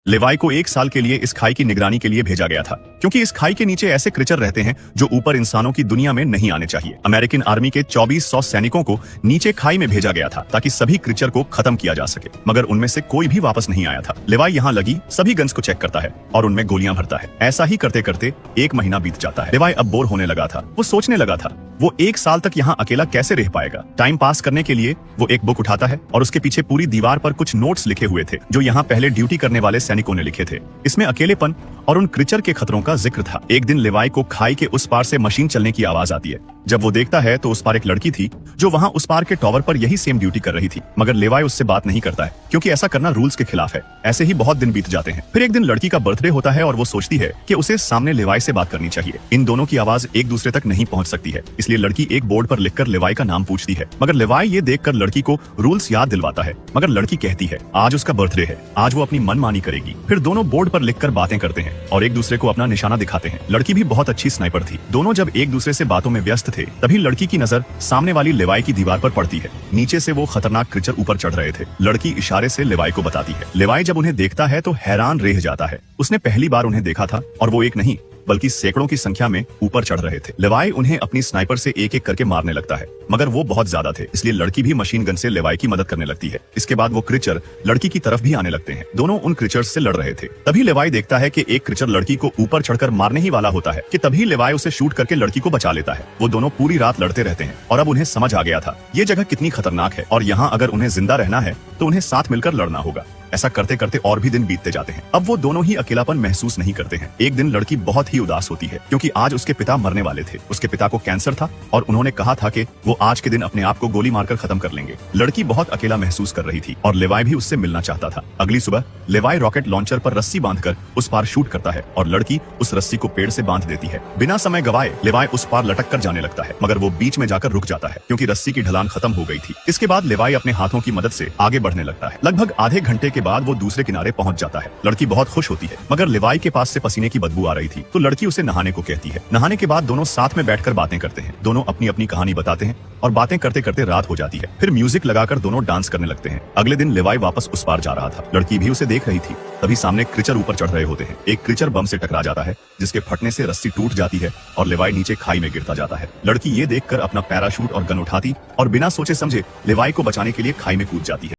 लेवाई को 1 साल के लिए इस खाई की निगरानी के लिए भेजा गया था, क्योंकि इस खाई के नीचे ऐसे क्रीचर रहते हैं जो ऊपर इंसानों की दुनिया में नहीं आने चाहिए। अमेरिकन आर्मी के 2400 सैनिकों को नीचे खाई में भेजा गया था ताकि सभी क्रीचर को खत्म किया जा सके, मगर उनमें से कोई भी वापस नहीं आया था। लेवाई यहाँ लगी सभी गन्स को चेक करता है और उनमें गोलियां भरता है। ऐसा ही करते करते 1 महीना बीत जाता है। लेवाई अब बोर होने लगा था। वो सोचने लगा था वो 1 साल तक यहाँ अकेला कैसे रह पाएगा। टाइम पास करने के लिए वो एक बुक उठाता है और उसके पीछे पूरी दीवार पर कुछ नोट्स लिखे हुए थे जो यहाँ पहले ड्यूटी करने वाले सैनिकों ने लिखे थे। इसमें अकेलेपन और उन क्रीचर के खतरों का जिक्र था। एक दिन लेवाई को खाई के उस पार से मशीन चलने की आवाज आती है। जब वो देखता है तो उस पार एक लड़की थी जो वहाँ उस पार के टॉवर पर यही सेम ड्यूटी कर रही थी, मगर लेवाई उससे बात नहीं करता है क्योंकि ऐसा करना रूल्स के खिलाफ है। ऐसे ही बहुत दिन बीत जाते हैं। फिर एक दिन लड़की का बर्थडे होता है और वो सोचती है कि उसे सामने लेवाई से बात करनी चाहिए। इन दोनों की आवाज एक दूसरे तक नहीं पहुंच सकती है, इसलिए लड़की एक बोर्ड पर लिखकर लेवाई का नाम पूछती है, मगर लेवाई ये देखकर लड़की को रूल्स याद दिलवाता है। मगर लड़की कहती है आज उसका बर्थडे है, आज वो अपनी मनमानी करेगी। फिर दोनों बोर्ड पर लिखकर बातें करते हैं और एक दूसरे को अपना निशाना दिखाते हैं। लड़की भी बहुत अच्छी स्नाइपर थी। दोनों जब एक दूसरे से बातों में व्यस्त थे तभी लड़की की नजर सामने वाली लेवाई की दीवार पर पड़ती है। नीचे से वो खतरनाक क्रीचर ऊपर चढ़ रहे थे। लड़की इशारे से लेवाई को बताती है। लेवाई जब उन्हें देखता है तो हैरान रह जाता है। उसने पहली बार उन्हें देखा था और वो एक नहीं बल्कि सैकड़ों की संख्या में ऊपर चढ़ रहे थे। लेवाई उन्हें अपनी स्नाइपर से एक एक करके मारने लगता है, मगर वो बहुत ज्यादा थे, इसलिए लड़की भी मशीन गन से लेवाई की मदद करने लगती है। इसके बाद वो क्रीचर लड़की की तरफ भी आने लगते हैं। दोनों उन क्रीचर्स से लड़ रहे थे। तभी लेवाई देखता है कि एक क्रीचर लड़की को ऊपर चढ़कर मारने ही वाला होता है कि तभी लेवाई उसे शूट करके लड़की को बचा लेता है। वो दोनों पूरी रात लड़ते रहते हैं और अब उन्हें समझ आ गया था ये जगह कितनी खतरनाक है और यहाँ अगर उन्हें जिंदा रहना है तो उन्हें साथ मिलकर लड़ना होगा। ऐसा करते करते और भी दिन बीतते जाते हैं। अब वो दोनों ही अकेलापन महसूस नहीं करते हैं। एक दिन लड़की बहुत ही उदास होती है क्योंकि आज उसके पिता मरने वाले थे। उसके पिता को कैंसर था और उन्होंने कहा था कि वो आज के दिन अपने आप को गोली मारकर खत्म कर लेंगे। लड़की बहुत अकेला महसूस कर रही थी और लेवाई भी उससे मिलना चाहता था। अगली सुबह लेवाई रॉकेट लॉन्चर पर रस्सी बांधकर उस पार शूट करता है और लड़की उस रस्सी को पेड़ से बांध देती है। बिना समय गवाए लेवाई उस पार लटक कर जाने लगता है, मगर वो बीच में जाकर रुक जाता है क्योंकि रस्सी की ढलान खत्म हो गई थी। इसके बाद लेवाई अपने हाथों की मदद से आगे बढ़ने लगता है। लगभग आधे घंटे के बाद वो दूसरे किनारे पहुंच जाता है। लड़की बहुत खुश होती है, मगर लेवाई के पास से पसीने की बदबू आ रही थी तो लड़की उसे नहाने को कहती है। नहाने के बाद दोनों साथ में बैठकर बातें करते हैं। दोनों अपनी अपनी कहानी बताते हैं और बातें करते करते रात हो जाती है। फिर म्यूजिक लगाकर दोनों डांस करने लगते हैं। अगले दिन लेवाई वापस उस पार जा रहा था। लड़की भी उसे देख रही थी। तभी सामने क्रीचर ऊपर चढ़ रहे होते हैं। एक क्रीचर बम से टकरा जाता है जिसके फटने से रस्सी टूट जाती है और लेवाई नीचे खाई में गिरता जाता है। लड़की ये देखकर अपना पैराशूट और गन उठाती और बिना सोचे समझे लेवाई को बचाने के लिए खाई में कूद जाती है।